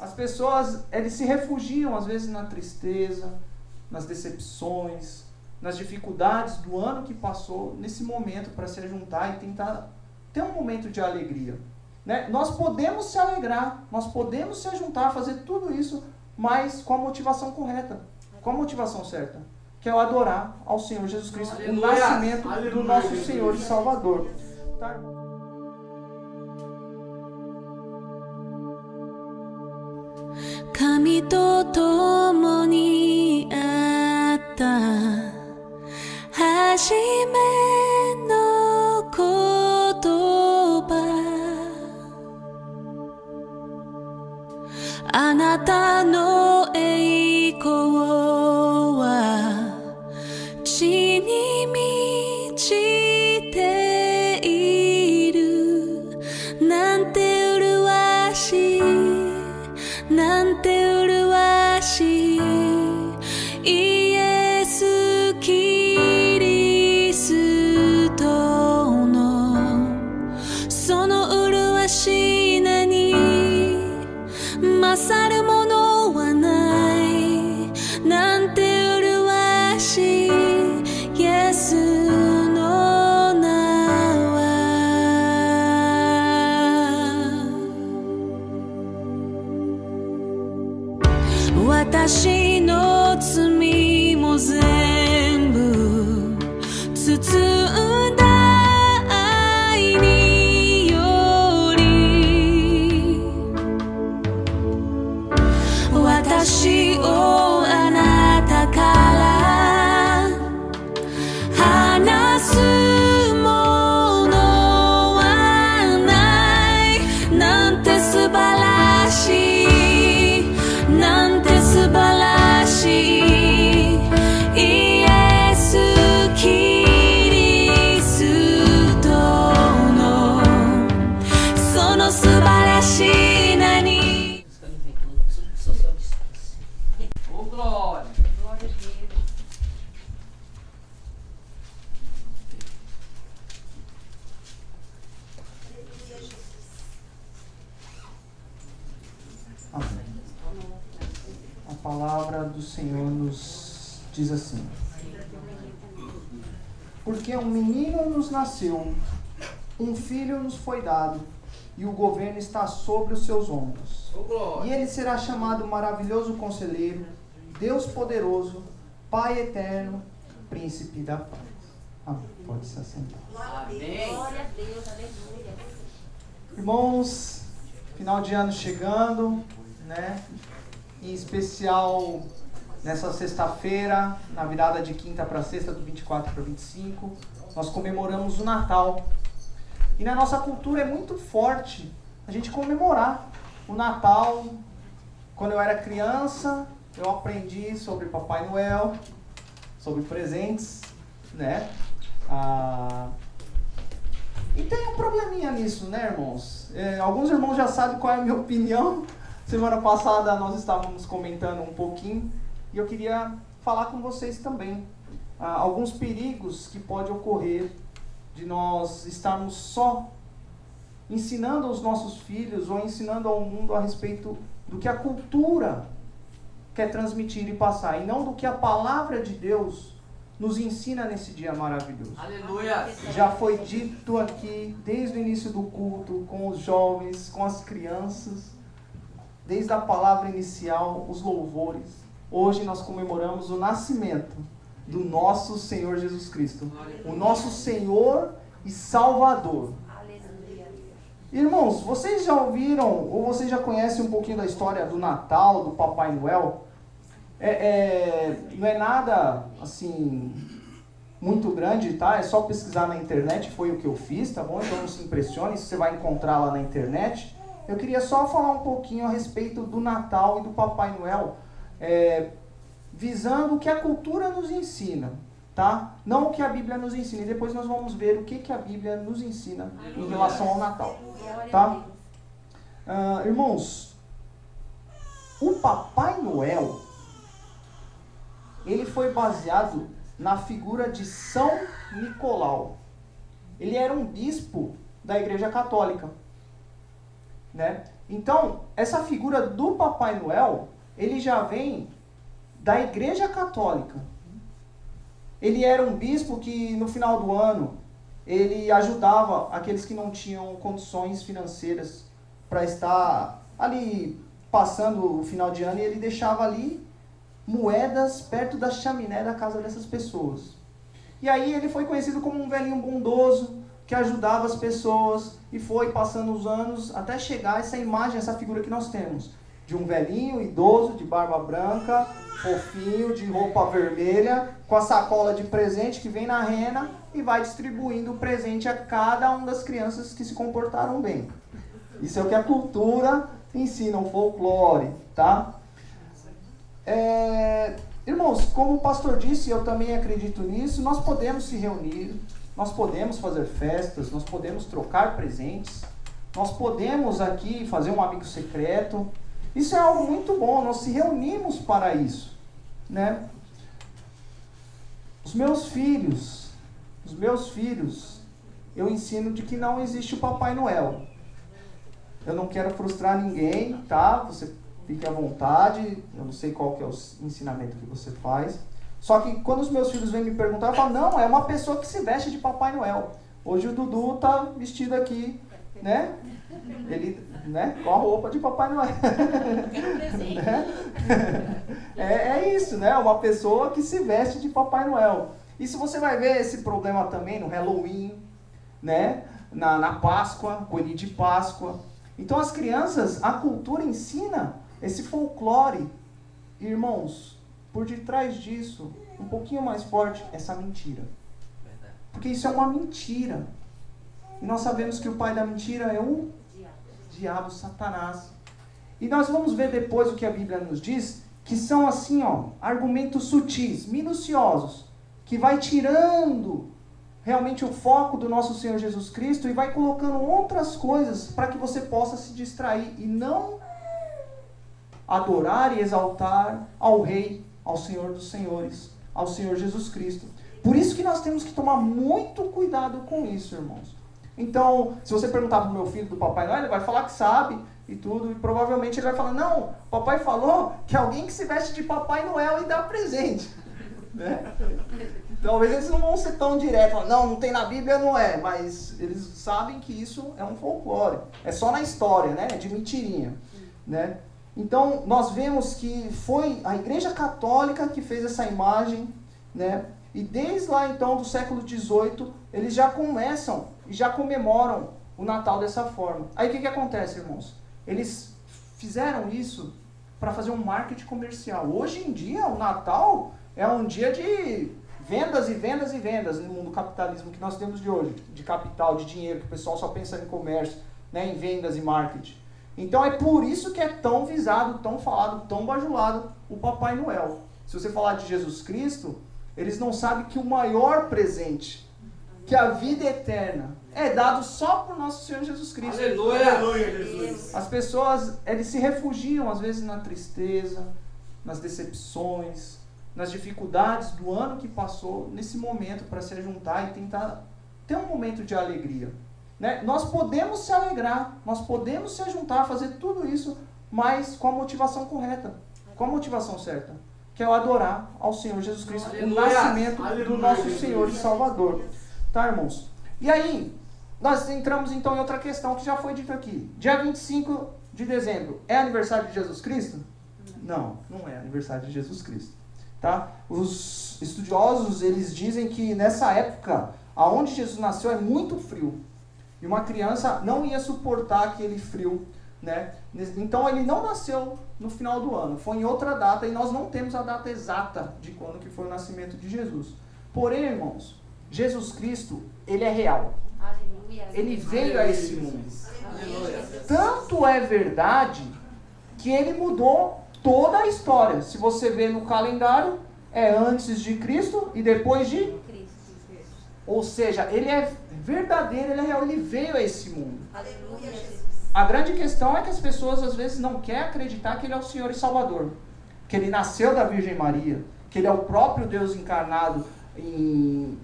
As pessoas, eles se refugiam às vezes na tristeza, nas decepções, nas dificuldades do ano que passou, nesse momento para se juntar e tentar ter um momento de alegria. Né? Nós podemos se alegrar, nós podemos se juntar, fazer tudo isso, mas com a motivação correta, com a motivação certa, que é o adorar ao Senhor Jesus Cristo, o nascimento do nosso Senhor e Salvador. Tá? Kami to tomo ni atta hajime no kotoba Anata no eikou wa chi ni michite iru nante uruwashi nante uruwashiイエス・キリストのその麗しい名に勝るものはないなんて麗しいイエスの名は私の罪も全部包んだ愛により私をあなたから離すものはないなんて素晴らしいなんて素晴らしいイエス・キリストのその素晴らしい名に Ô, glória! Glória a Deus. Amém. A palavra do Senhor nos diz assim: porque um menino nos nasceu, um filho nos foi dado, e o governo está sobre os seus ombros. Ô, glória! E ele será chamado Maravilhoso Conselheiro, Deus Poderoso, Pai Eterno, Príncipe da Paz. Amém. Pode se assentar. Amém! Glória a Deus, aleluia. Irmãos, final de ano chegando, né? Em especial nessa sexta-feira, na virada de quinta para sexta, do 24 para 25, nós comemoramos o Natal. E na nossa cultura é muito forte a gente comemorar o Natal. Quando eu era criança, eu aprendi sobre Papai Noel, sobre presentes, né? E tem um probleminha nisso, né, irmãos? Alguns irmãos já sabem qual é a minha opinião. Semana passada nós estávamos comentando um pouquinho e eu queria falar com vocês também alguns perigos que podem ocorrer de nós estarmos só ensinando aos nossos filhos ou ensinando ao mundo a respeito do que a cultura quer transmitir e passar, e não do que a palavra de Deus nos ensina nesse dia maravilhoso. Aleluia! Já foi dito aqui, desde o início do culto, com os jovens, com as crianças, desde a palavra inicial, os louvores. Hoje nós comemoramos o nascimento do nosso Senhor Jesus Cristo, o nosso Senhor e Salvador. Aleluia. Irmãos, vocês já ouviram, ou vocês já conhecem um pouquinho da história do Natal, do Papai Noel? Não é nada, assim, muito grande, tá? É só pesquisar na internet, foi o que eu fiz, tá bom? Então não se impressione, você vai encontrar lá na internet. Eu queria só falar um pouquinho a respeito do Natal e do Papai Noel, visando o que a cultura nos ensina, tá? Não o que a Bíblia nos ensina. E depois nós vamos ver o que a Bíblia nos ensina em relação ao Natal, tá? Irmãos, o Papai Noel, ele foi baseado na figura de São Nicolau. Ele era um bispo da Igreja Católica, né? Então, essa figura do Papai Noel, ele já vem da Igreja Católica. Ele era um bispo que, no final do ano, ele ajudava aqueles que não tinham condições financeiras para estar ali passando o final de ano, e ele deixava ali moedas perto da chaminé da casa dessas pessoas. E aí ele foi conhecido como um velhinho bondoso, que ajudava as pessoas, e foi passando os anos até chegar essa imagem, essa figura que nós temos, de um velhinho idoso, de barba branca, fofinho, de roupa vermelha, com a sacola de presente que vem na rena e vai distribuindo o presente a cada uma das crianças que se comportaram bem. Isso é o que a cultura ensina, o folclore, tá? Irmãos, como o pastor disse, eu também acredito nisso, nós podemos se reunir, nós podemos fazer festas, nós podemos trocar presentes, nós podemos aqui fazer um amigo secreto. Isso é algo muito bom, nós se reunimos para isso, né? Os meus filhos, eu ensino de que não existe o Papai Noel. Eu não quero frustrar ninguém, tá? Você fique à vontade, eu não sei qual que é o ensinamento que você faz. Só que quando os meus filhos vêm me perguntar, eu falo, não, é uma pessoa que se veste de Papai Noel. Hoje o Dudu tá vestido aqui, né? Ele, né, com a roupa de Papai Noel. Quero presente. É isso, né? Uma pessoa que se veste de Papai Noel. Isso você vai ver esse problema também no Halloween, né? Na Páscoa, coelhinho de Páscoa. Então as crianças, a cultura ensina esse folclore. Irmãos, por detrás disso, um pouquinho mais forte, essa mentira. Porque isso é uma mentira. E nós sabemos que o pai da mentira é o diabo, Satanás. E nós vamos ver depois o que a Bíblia nos diz, que são assim, ó, argumentos sutis, minuciosos, que vai tirando realmente o foco do nosso Senhor Jesus Cristo e vai colocando outras coisas para que você possa se distrair e não adorar e exaltar ao Rei, ao Senhor dos Senhores, ao Senhor Jesus Cristo. Por isso que nós temos que tomar muito cuidado com isso, irmãos. Então, se você perguntar para o meu filho do Papai Noel, ele vai falar que sabe e tudo, e provavelmente ele vai falar, não, papai falou que alguém que se veste de Papai Noel e dá presente. Né? Talvez eles não vão ser tão diretos, não tem na Bíblia, não é, mas eles sabem que isso é um folclore, é só na história, né? É de mentirinha, né? Então nós vemos que foi a Igreja Católica que fez essa imagem, né? E desde lá então do século XVIII eles já começam e já comemoram o Natal dessa forma. Aí o que acontece, irmãos? Eles fizeram isso para fazer um marketing comercial. Hoje em dia o Natal é um dia de vendas e vendas e vendas no mundo do capitalismo que nós temos de hoje, de capital, de dinheiro, que o pessoal só pensa em comércio, né, em vendas e marketing. Então é por isso que é tão visado, tão falado, tão bajulado o Papai Noel. Se você falar de Jesus Cristo, eles não sabem que o maior presente, que a vida eterna, é dado só por nosso Senhor Jesus Cristo. Aleluia! Aleluia, Jesus! As pessoas, eles se refugiam às vezes na tristeza, nas decepções, nas dificuldades do ano que passou, nesse momento para se juntar e tentar ter um momento de alegria. Né? Nós podemos se alegrar, nós podemos se juntar, fazer tudo isso, mas com a motivação correta, com a motivação certa, que é o adorar ao Senhor Jesus Cristo, Aleluia. o nascimento Aleluia. do nosso Senhor e Salvador. Tá, irmãos? E aí, nós entramos então em outra questão que já foi dita aqui. Dia 25 de dezembro, é aniversário de Jesus Cristo? Não, não é aniversário de Jesus Cristo. Tá? Os estudiosos, eles dizem que nessa época, aonde Jesus nasceu é muito frio. E uma criança não ia suportar aquele frio, né? Então ele não nasceu no final do ano, foi em outra data e nós não temos a data exata de quando que foi o nascimento de Jesus. Porém, irmãos, Jesus Cristo, ele é real. Aleluia. Ele veio a esse mundo. Aleluia. Tanto é verdade que ele mudou toda a história. Se você vê no calendário, é antes de Cristo e depois de Cristo. Ou seja, ele é verdadeiro, ele é real, ele veio a esse mundo. Aleluia, Jesus. A grande questão é que as pessoas às vezes não querem acreditar que ele é o Senhor e Salvador. Que ele nasceu da Virgem Maria, que ele é o próprio Deus encarnado em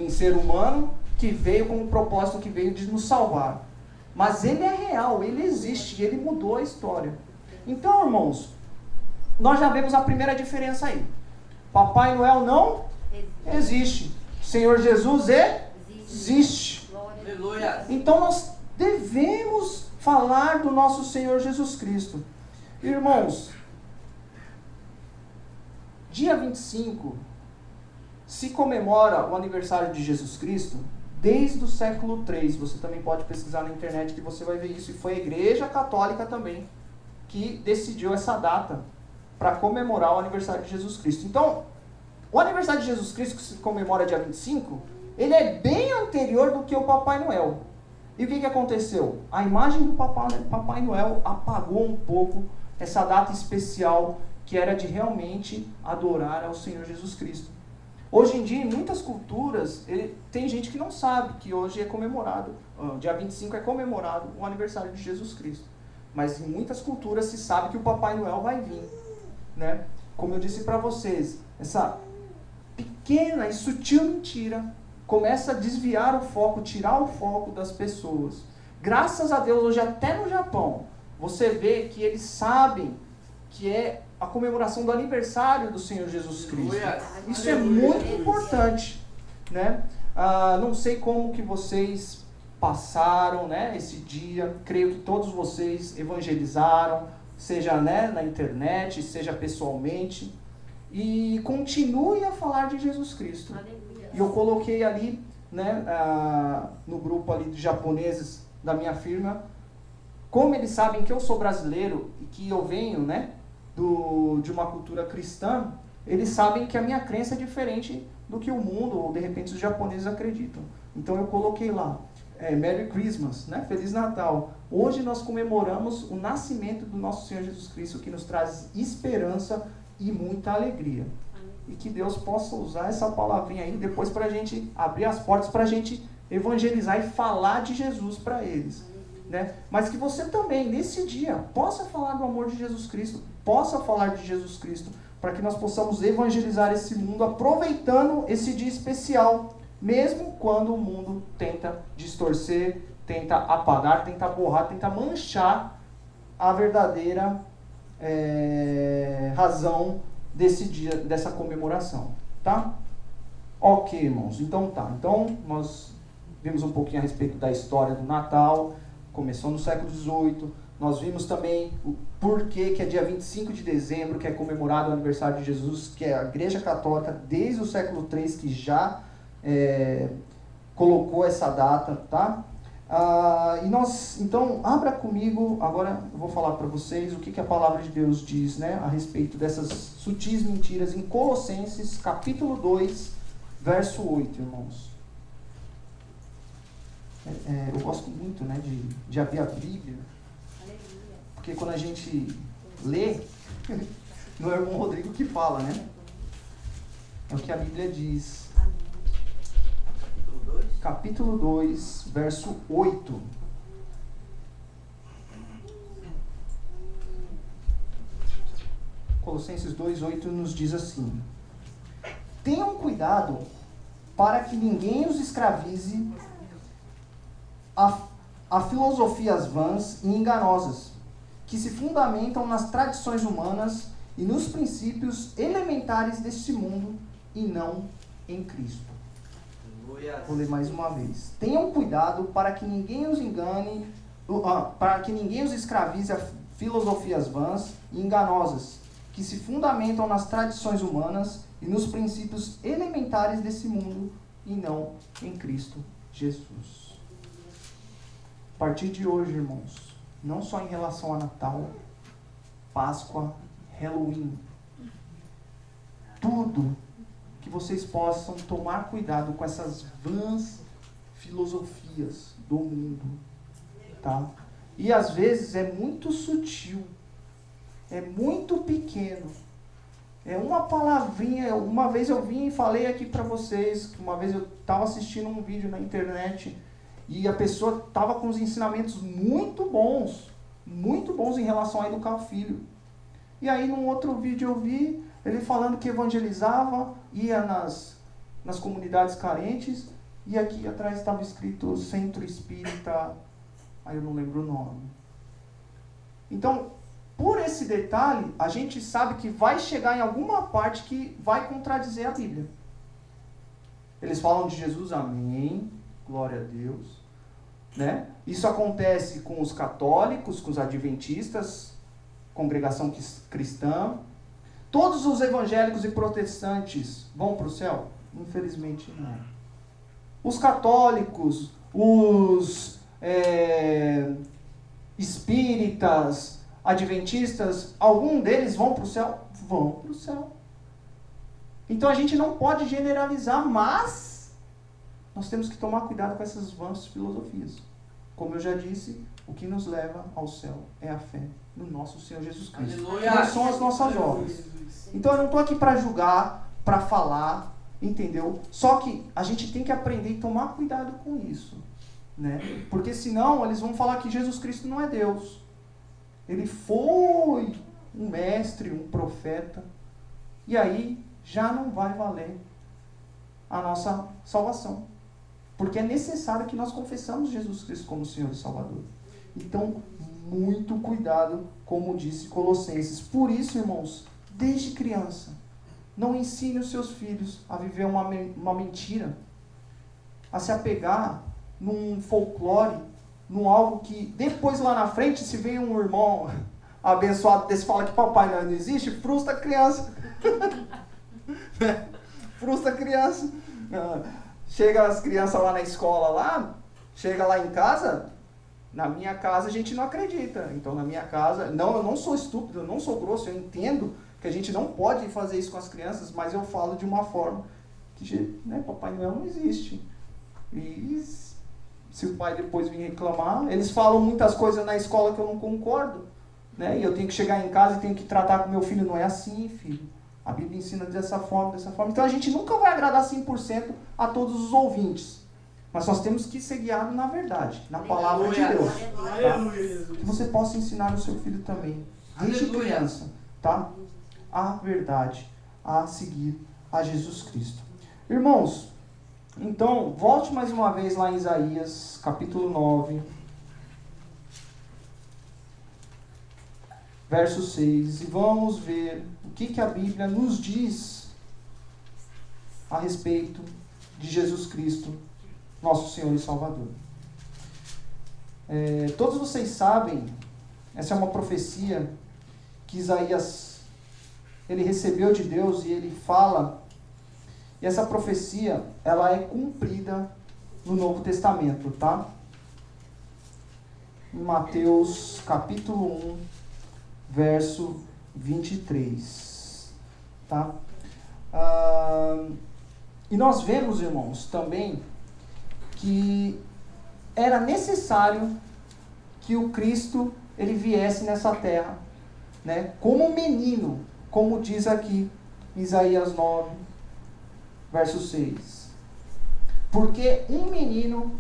ser humano, que veio com o propósito que veio de nos salvar. Mas ele é real, ele existe, ele mudou a história. Então, irmãos, nós já vemos a primeira diferença aí. Papai Noel não existe. Senhor Jesus existe. Aleluia. Então nós devemos falar do nosso Senhor Jesus Cristo. Irmãos, dia 25 se comemora o aniversário de Jesus Cristo desde o século III. Você também pode pesquisar na internet que você vai ver isso. E foi a Igreja Católica também que decidiu essa data para comemorar o aniversário de Jesus Cristo. Então, o aniversário de Jesus Cristo, que se comemora dia 25, ele é bem anterior do que o Papai Noel. E o que aconteceu? A imagem do Papai Noel apagou um pouco essa data especial que era de realmente adorar ao Senhor Jesus Cristo. Hoje em dia, em muitas culturas, tem gente que não sabe que hoje é comemorado, dia 25 é comemorado o aniversário de Jesus Cristo. Mas em muitas culturas se sabe que o Papai Noel vai vir, né? Como eu disse para vocês, essa pequena e sutil mentira começa a desviar o foco, tirar o foco das pessoas. Graças a Deus, hoje até no Japão, você vê que eles sabem que é a comemoração do aniversário do Senhor Jesus Cristo. Isso é muito importante, né? Não sei como que vocês passaram, né, esse dia. Creio que todos vocês evangelizaram, seja, né, na internet, seja pessoalmente. E continue a falar de Jesus Cristo. E eu coloquei ali, né, no grupo ali de japoneses da minha firma, como eles sabem que eu sou brasileiro e que eu venho, né, de uma cultura cristã, eles sabem que a minha crença é diferente do que o mundo, ou de repente os japoneses acreditam. Então eu coloquei lá, Merry Christmas, né? Feliz Natal. Hoje nós comemoramos o nascimento do nosso Senhor Jesus Cristo, que nos traz esperança e muita alegria. E que Deus possa usar essa palavrinha aí depois para a gente abrir as portas, para a gente evangelizar e falar de Jesus para eles, né? Mas que você também, nesse dia, possa falar do amor de Jesus Cristo, possa falar de Jesus Cristo, para que nós possamos evangelizar esse mundo, aproveitando esse dia especial, mesmo quando o mundo tenta distorcer, tenta apagar, tenta borrar, tenta manchar a verdadeira razão desse dia, dessa comemoração, tá? Ok, irmãos, então tá. Então, nós vimos um pouquinho a respeito da história do Natal, começou no século XVIII, nós vimos também o porquê que é dia 25 de dezembro, que é comemorado o aniversário de Jesus, que é a Igreja Católica, desde o século III, que já colocou essa data, tá? E nós, então, abra comigo, agora eu vou falar para vocês o que a palavra de Deus diz, né, a respeito dessas sutis mentiras em Colossenses, capítulo 2, verso 8, irmãos. Eu gosto muito, né, de abrir a Bíblia, porque quando a gente lê, não é o irmão Rodrigo que fala, né? É o que a Bíblia diz. Capítulo 2, verso 8. Colossenses 2, 8 nos diz assim: tenham cuidado para que ninguém os escravize a filosofias vãs e enganosas, que se fundamentam nas tradições humanas e nos princípios elementares deste mundo e não em Cristo. Vou ler mais uma vez. Tenham cuidado para que ninguém os engane, para que ninguém os escravize a filosofias vãs e enganosas, que se fundamentam nas tradições humanas e nos princípios elementares desse mundo e não em Cristo Jesus. A partir de hoje, irmãos, não só em relação a Natal, Páscoa, Halloween, tudo que vocês possam tomar cuidado com essas vãs filosofias do mundo, tá? E às vezes é muito sutil, é muito pequeno, é uma palavrinha. Uma vez eu vim e falei aqui para vocês, que uma vez eu estava assistindo um vídeo na internet e a pessoa estava com os ensinamentos muito bons em relação a educar o filho. E aí num outro vídeo eu vi ele falando que evangelizava, ia nas comunidades carentes, e aqui atrás estava escrito Centro Espírita Aí eu não lembro o nome. Então, por esse detalhe, a gente sabe que vai chegar em alguma parte que vai contradizer a Bíblia. Eles falam de Jesus, amém, glória a Deus. Né? Isso acontece com os católicos, com os adventistas, congregação cristã. Todos os evangélicos e protestantes vão para o céu? Infelizmente não. Os católicos, os espíritas, adventistas, algum deles vão para o céu? Vão para o céu. Então a gente não pode generalizar, mas nós temos que tomar cuidado com essas vãs filosofias. Como eu já disse, o que nos leva ao céu é a fé no nosso Senhor Jesus Cristo. Aleluia. Não são as nossas obras. Então eu não estou aqui para julgar, para falar, entendeu? Só que a gente tem que aprender e tomar cuidado com isso, né? Porque senão eles vão falar que Jesus Cristo não é Deus. Ele foi um mestre, um profeta. E aí já não vai valer a nossa salvação. Porque é necessário que nós confessamos Jesus Cristo como Senhor e Salvador. Então, muito cuidado, como disse Colossenses. Por isso, irmãos, desde criança, não ensine os seus filhos a viver uma mentira, a se apegar num folclore, num algo que depois lá na frente, se vem um irmão abençoado desse fala que papai não existe, frustra a criança. Frustra a criança. Chega as crianças lá na escola, lá, chega lá em casa, na minha casa a gente não acredita. Então na minha casa, não, eu não sou estúpido, eu não sou grosso, eu entendo que a gente não pode fazer isso com as crianças, mas eu falo de uma forma que, né, Papai Noel não existe. E se o pai depois vir reclamar, eles falam muitas coisas na escola que eu não concordo, né? E eu tenho que chegar em casa e tenho que tratar com meu filho, não é assim, filho. A Bíblia ensina dessa forma, dessa forma. Então a gente nunca vai agradar 100% a todos os ouvintes. Mas nós temos que ser guiados na verdade, na palavra de Deus. Tá? Que você possa ensinar o seu filho também, desde criança, tá? A verdade, a seguir a Jesus Cristo. Irmãos, então, volte mais uma vez lá em Isaías, capítulo 9, verso 6, e vamos ver o que a Bíblia nos diz a respeito de Jesus Cristo, nosso Senhor e Salvador. Todos vocês sabem, essa é uma profecia que Isaías ele recebeu de Deus e ele fala, e essa profecia ela é cumprida no Novo Testamento, tá? Em Mateus capítulo 1, verso 23, tá? E nós vemos, irmãos, também que era necessário que o Cristo ele viesse nessa terra, né? Como um menino, como diz aqui em Isaías 9, verso 6. Porque um menino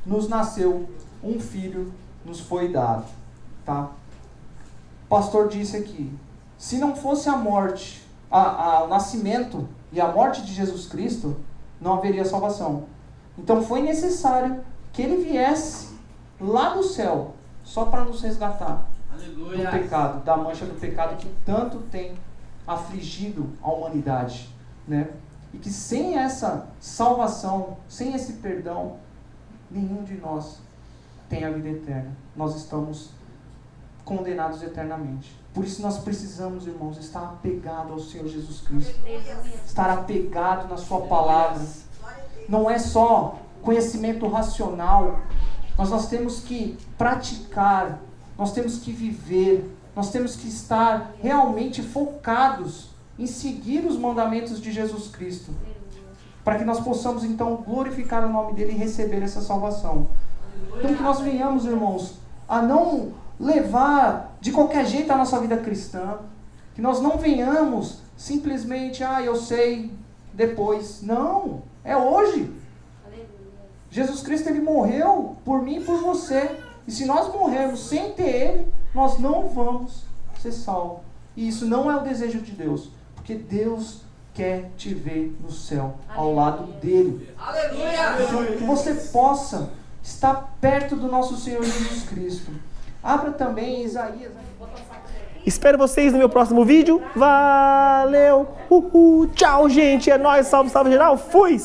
nos nasceu, um filho nos foi dado, tá? O pastor disse aqui, se não fosse a morte, o nascimento e a morte de Jesus Cristo, não haveria salvação. Então foi necessário que ele viesse lá do céu, só para nos resgatar. Aleluia. Do pecado, da mancha do pecado que tanto tem afligido a humanidade, né? E que sem essa salvação, sem esse perdão, nenhum de nós tem a vida eterna. Nós estamos condenados eternamente. Por isso nós precisamos, irmãos, estar apegado ao Senhor Jesus Cristo. Estar apegado na sua palavra. Não é só conhecimento racional. Nós temos que praticar, nós temos que viver, nós temos que estar realmente focados em seguir os mandamentos de Jesus Cristo, para que nós possamos então glorificar o nome dele e receber essa salvação. Então que nós venhamos, irmãos, a não levar de qualquer jeito a nossa vida cristã, que nós não venhamos simplesmente, eu sei, depois. Não, é hoje. Jesus Cristo ele morreu por mim e por você, e se nós morrermos sem ter ele, nós não vamos ser salvos. E isso não é o desejo de Deus, porque Deus quer te ver no céu, ao lado dele. Aleluia! Que você possa está perto do nosso Senhor Jesus Cristo. Abra também Isaías. Espero vocês no meu próximo vídeo. Valeu! Uhul! Tchau, gente! É nóis! Salve, salve geral! Fui!